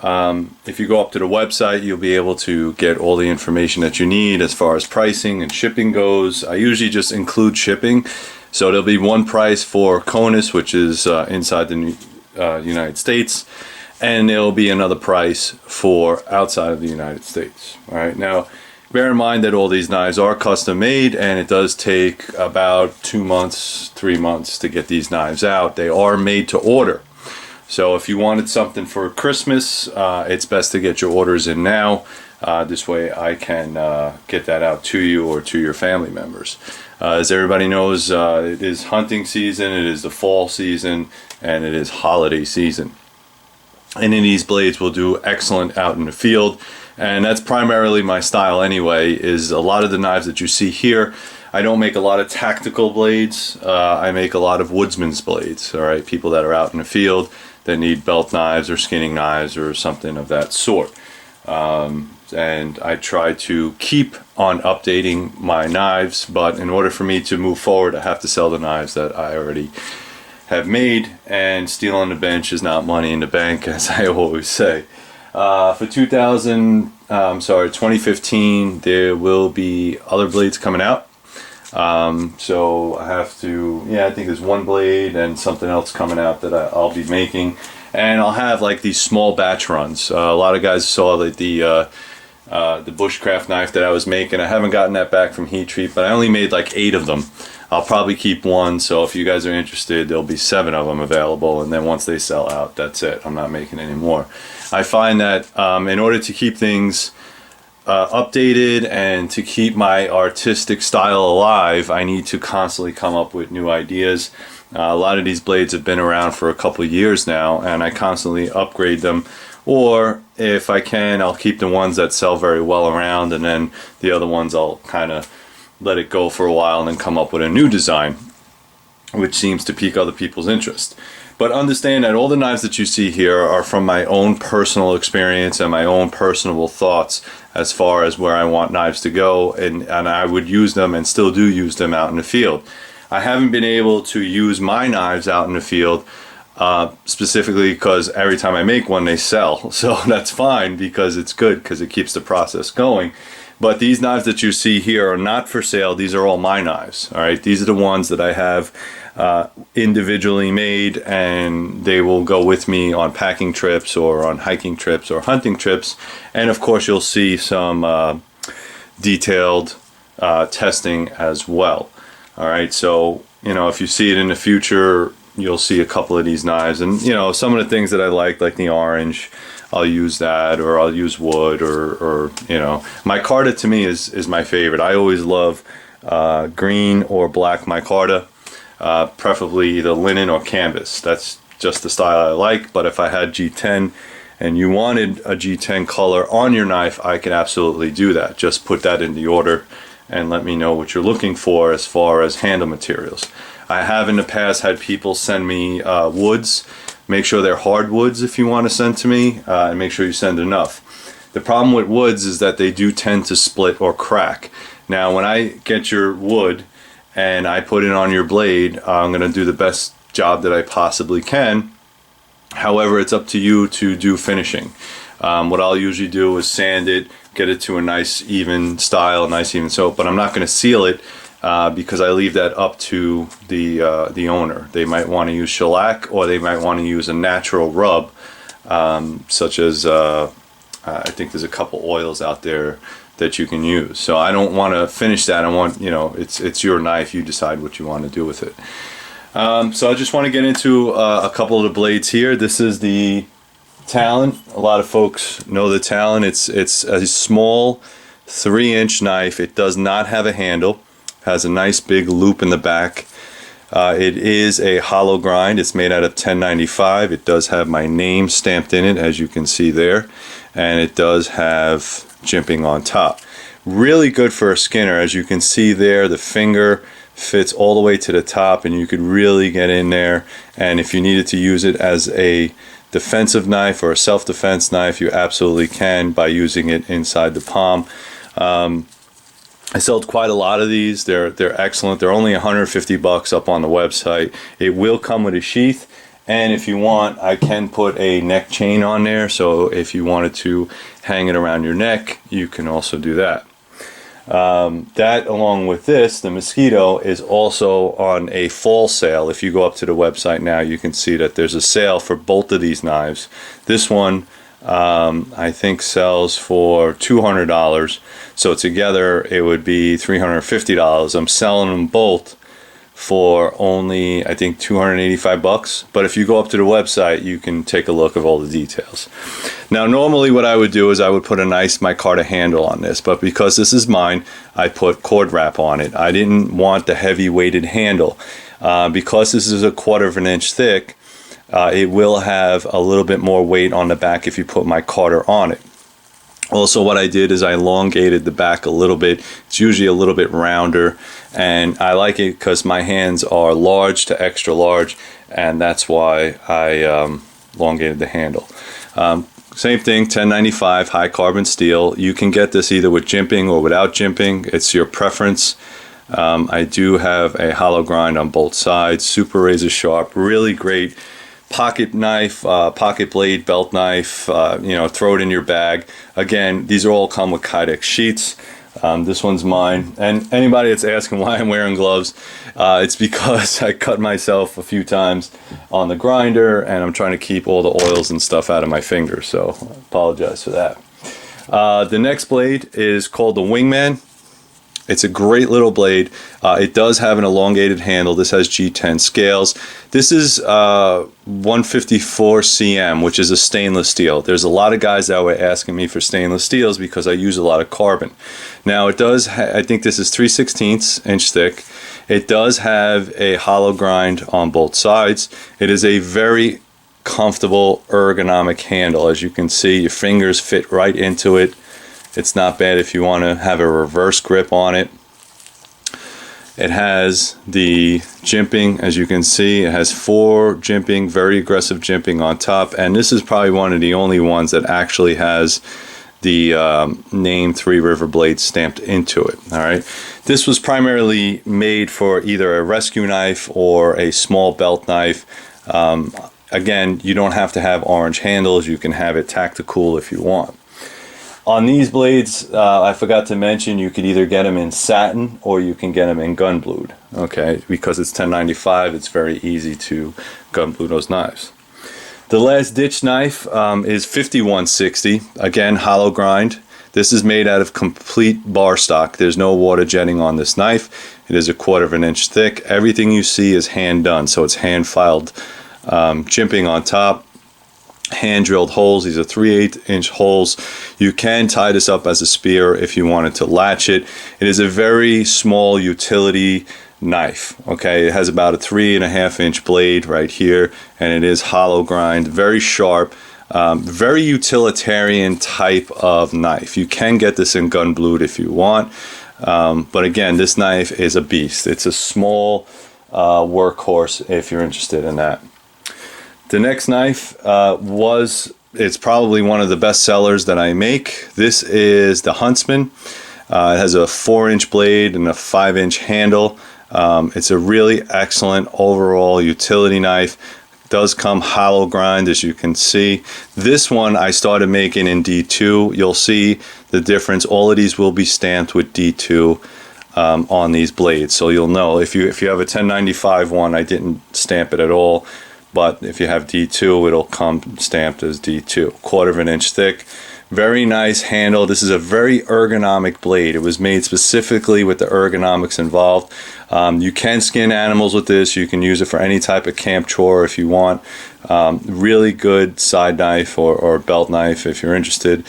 If you go up to the website, you'll be able to get all the information that you need as far as pricing and shipping goes. I usually just include shipping. So there'll be one price for CONUS, which is inside the United States, and there'll be another price for outside of the United States. All right. Now, bear in mind that all these knives are custom made, and it does take about 2 months, 3 months to get these knives out. They are made to order. So if you wanted something for Christmas, it's best to get your orders in now. This way I can get that out to you or to your family members. As everybody knows, it is hunting season, it is the fall season, and it is holiday season. And in these blades will do excellent out in the field. And that's primarily my style anyway, is a lot of the knives that you see here. I don't make a lot of tactical blades. I make a lot of woodsman's blades, all right? People that are out in the field that need belt knives or skinning knives or something of that sort. And I try to keep on updating my knives, but in order for me to move forward, I have to sell the knives that I already have made, and steel on the bench is not money in the bank, as I always say. For 2015, there will be other blades coming out. So I have to, I think there's one blade and something else coming out that I'll be making. And I'll have like these small batch runs. A lot of guys saw that the Bushcraft knife that I was making. I haven't gotten that back from heat treat, but I only made like 8 of them. I'll probably keep one, so if you guys are interested, there'll be 7 of them available, and then once they sell out, that's it. I'm not making any more. I find that in order to keep things updated and to keep my artistic style alive, I need to constantly come up with new ideas. A lot of these blades have been around for a couple years now, and I constantly upgrade them. Or if I can, I'll keep the ones that sell very well around, and then the other ones I'll kind of let it go for a while and then come up with a new design, which seems to pique other people's interest. But understand that all the knives that you see here are from my own personal experience and my own personal thoughts as far as where I want knives to go, and I would use them and still do use them out in the field. I haven't been able to use my knives out in the field specifically because every time I make one they sell, so that's fine because it's good because it keeps the process going. But these knives that you see here are not for sale. These are all my knives. All right, these are the ones that I have individually made, and they will go with me on packing trips or on hiking trips or hunting trips. And of course, you'll see some detailed testing as well. All right, so if you see it in the future, you'll see a couple of these knives, and some of the things that I like the orange, I'll use that, or I'll use wood, or micarta to me is my favorite. I always love green or black micarta, preferably either linen or canvas. That's just the style I like. But if I had G10 and you wanted a G10 color on your knife, I can absolutely do that. Just put that in the order and let me know what you're looking for as far as handle materials. I have in the past had people send me woods. Make sure they're hardwoods if you want to send to me, and make sure you send enough. The problem with woods is that they do tend to split or crack. Now when I get your wood and I put it on your blade, I'm going to do the best job that I possibly can. However, it's up to you to do finishing. What I'll usually do is sand it, get it to a nice even style, nice even soap, but I'm not going to seal it because I leave that up to the owner. They might want to use shellac, or they might want to use a natural rub, such as I think there's a couple oils out there that you can use. So I don't want to finish that. I want, it's your knife. You decide what you want to do with it. So I just want to get into a couple of the blades here. This is the Talent. A lot of folks know the Talent. It's a small 3-inch knife. It does not have a handle. Has a nice big loop in the back. It is a hollow grind. It's made out of 1095. It does have my name stamped in it, as you can see there, and it does have jimping on top. Really good for a skinner. As you can see there, the finger fits all the way to the top, and you could really get in there. And if you needed to use it as a defensive knife or a self-defense knife, you absolutely can by using it inside the palm. I sold quite a lot of these. They're excellent. They're only $150 up on the website. It will come with a sheath, And if you want, I can put a neck chain on there, so if you wanted to hang it around your neck, you can also do that. That, along with this, the Mosquito, is also on a fall sale. If you go up to the website now, you can see that there's a sale for both of these knives. This one I think sells for $200, so together it would be $350. I'm selling them both for only, I think, 285 bucks. But if you go up to the website, you can take a look of all the details. Now, normally what I would do is I would put a nice micarta handle on this, but because this is mine, I put cord wrap on it. I didn't want the heavy weighted handle. Because this is a 1/4 of an inch thick, it will have a little bit more weight on the back if you put micarta on it. Also, what I did is I elongated the back a little bit. It's usually a little bit rounder, and I like it because my hands are large to extra large, and that's why I elongated the handle. Same thing, 1095 high carbon steel. You can get this either with jimping or without jimping. It's your preference. I do have a hollow grind on both sides, super razor sharp, really great pocket knife, pocket blade, belt knife, you know, throw it in your bag. Again, these are all come with Kydex sheets. This one's mine. And anybody that's asking why I'm wearing gloves, it's because I cut myself a few times on the grinder, and I'm trying to keep all the oils and stuff out of my fingers, so I apologize for that. The next blade is called the Wingman. It's a great little blade. It does have an elongated handle. This has G10 scales. This is 154 cm, which is a stainless steel. There's a lot of guys that were asking me for stainless steels because I use a lot of carbon. Now it does, I think this is 3/16 inch thick. It does have a hollow grind on both sides. It is a very comfortable ergonomic handle. As you can see, your fingers fit right into it. It's not bad if you want to have a reverse grip on it. It has the jimping, as you can see. It has 4 jimping, very aggressive jimping on top, and this is probably one of the only ones that actually has the name 3 River Blade stamped into it. All right, this was primarily made for either a rescue knife or a small belt knife. Again, you don't have to have orange handles. You can have it tactical if you want. On these blades, I forgot to mention, you could either get them in satin or you can get them in gun blued. Okay, because it's 1095, it's very easy to gun blue those knives. The last ditch knife is 5160. Again, hollow grind. This is made out of complete bar stock. There's no water jetting on this knife. It is a 1/4 of an inch thick. Everything you see is hand done, so it's hand filed jimping on top. Hand drilled holes. These are 3/8 inch holes. You can tie this up as a spear if you wanted to latch it. It is a very small utility knife. Okay, it has about a 3.5 inch blade right here, and it is hollow grind, very sharp, very utilitarian type of knife. You can get this in gun blued if you want, but again, this knife is a beast. It's a small workhorse if you're interested in that. The next knife it's probably one of the best sellers that I make. This is the Huntsman. It has a 4-inch blade and a 5-inch handle. It's a really excellent overall utility knife. It does come hollow grind, as you can see. This one I started making in D2. You'll see the difference. All of these will be stamped with D2 on these blades, so you'll know. If you have a 1095 one, I didn't stamp it at all. But if you have D2, it'll come stamped as D2. 1/4 of an inch thick. Very nice handle. This is a very ergonomic blade. It was made specifically with the ergonomics involved. You can skin animals with this. You can use it for any type of camp chore if you want. Really good side knife or belt knife if you're interested.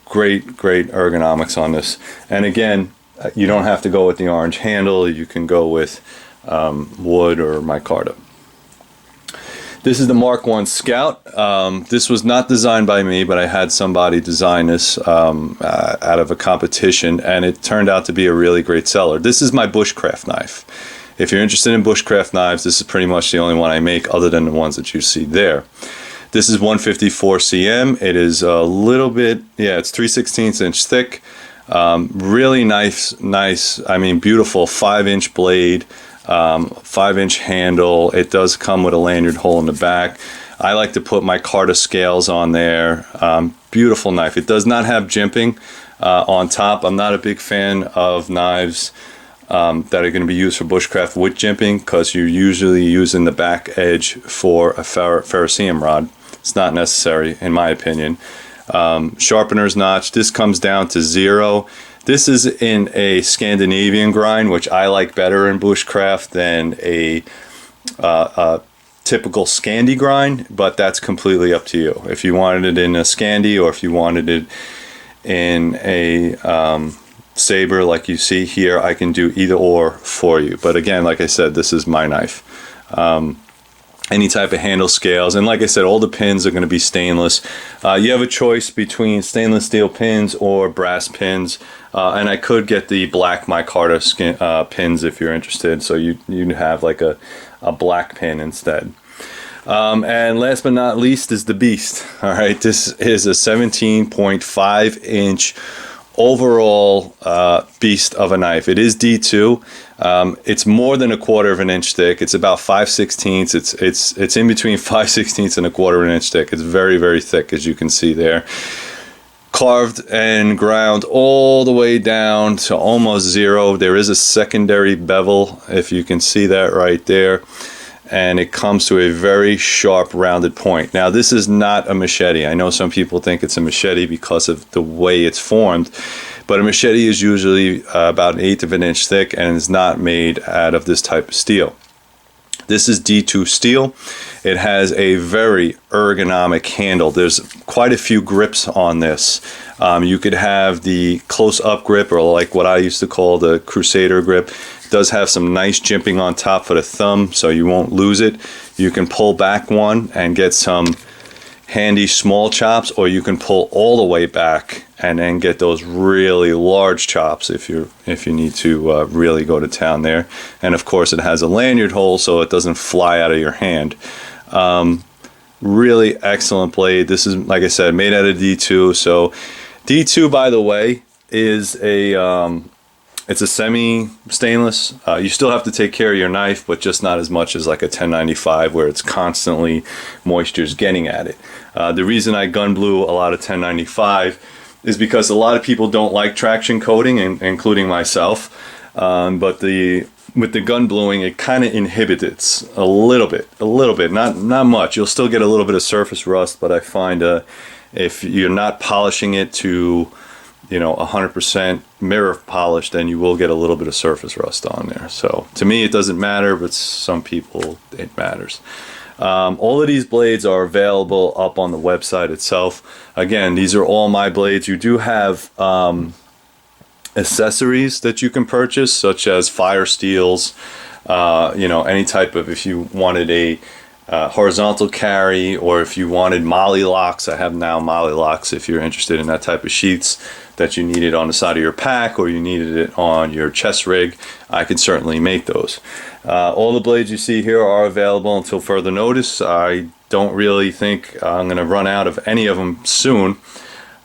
Great ergonomics on this. And again, you don't have to go with the orange handle. You can go with wood or micarta. This is the Mark I Scout. This was not designed by me, but I had somebody design this out of a competition, and it turned out to be a really great seller. This is my Bushcraft knife. If you're interested in Bushcraft knives, this is pretty much the only one I make other than the ones that you see there. This is 154 cm. It is a little bit, yeah, it's 3/16 inch thick. Really nice, I mean, beautiful 5-inch blade. 5-inch handle. It does come with a lanyard hole in the back. I like to put my Carta scales on there. Beautiful knife. It does not have jimping on top. I'm not a big fan of knives that are going to be used for bushcraft with jimping, because you're usually using the back edge for a ferrocerium rod. It's not necessary, in my opinion. Sharpener's notch. This comes down to 0. This is in a Scandinavian grind, which I like better in bushcraft than a typical Scandi grind, but that's completely up to you. If you wanted it in a Scandi, or if you wanted it in a saber like you see here, I can do either or for you. But again, like I said, this is my knife. Any type of handle scales, and like I said, all the pins are going to be stainless. You have a choice between stainless steel pins or brass pins, and I could get the black micarta pins if you're interested, so you have like a black pin instead. And last but not least is the beast. All right, this is a 17.5 inch overall beast of a knife. It is D2. It's more than 1/4 of an inch thick. It's about 5/16. It's in between 5/16 and 1/4 of an inch thick. It's very, very thick, as you can see there. Carved and ground all the way down to almost 0. There is a secondary bevel, if you can see that right there, and it comes to a very sharp rounded point. Now, this is not a machete. I know some people think it's a machete because of the way it's formed, but a machete is usually about 1/8 of an inch thick and is not made out of this type of steel. This is D2 steel. It has a very ergonomic handle. There's quite a few grips on this. You could have the close-up grip, or like what I used to call the Crusader grip. It does have some nice jimping on top for the thumb, so you won't lose it. You can pull back one and get some handy small chops, or you can pull all the way back and then get those really large chops if you need to really go to town there. And of course, it has a lanyard hole so it doesn't fly out of your hand. Really excellent blade. This is, like I said, made out of D2. So D2, by the way, is it's a semi-stainless. You still have to take care of your knife, but just not as much as like a 1095 where it's constantly moisture's getting at it. The reason I gun blew a lot of 1095 is because a lot of people don't like traction coating, including myself. But with the gun bluing, it kind of inhibits it a little bit, not much. You'll still get a little bit of surface rust, but I find if you're not polishing it to 100% mirror polish, then you will get a little bit of surface rust on there. So to me, it doesn't matter, but some people it matters. All of these blades are available up on the website itself. Again, these are all my blades. You do have accessories that you can purchase, such as fire steels, any type of, if you wanted a horizontal carry, or if you wanted molly locks. I have now molly locks if you're interested in that type of sheaths that you needed on the side of your pack, or you needed it on your chest rig. I can certainly make those. All the blades you see here are available until further notice. I don't really think I'm going to run out of any of them soon.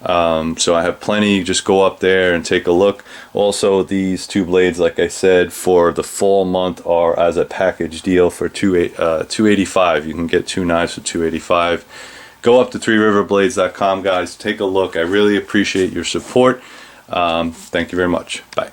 So I have plenty. Just go up there and take a look. Also, these two blades, like I said, for the fall month are as a package deal for $285. You can get 2 knives for $285. Go up to threeriverblades.com, guys. Take a look. I really appreciate your support. Thank you very much. Bye.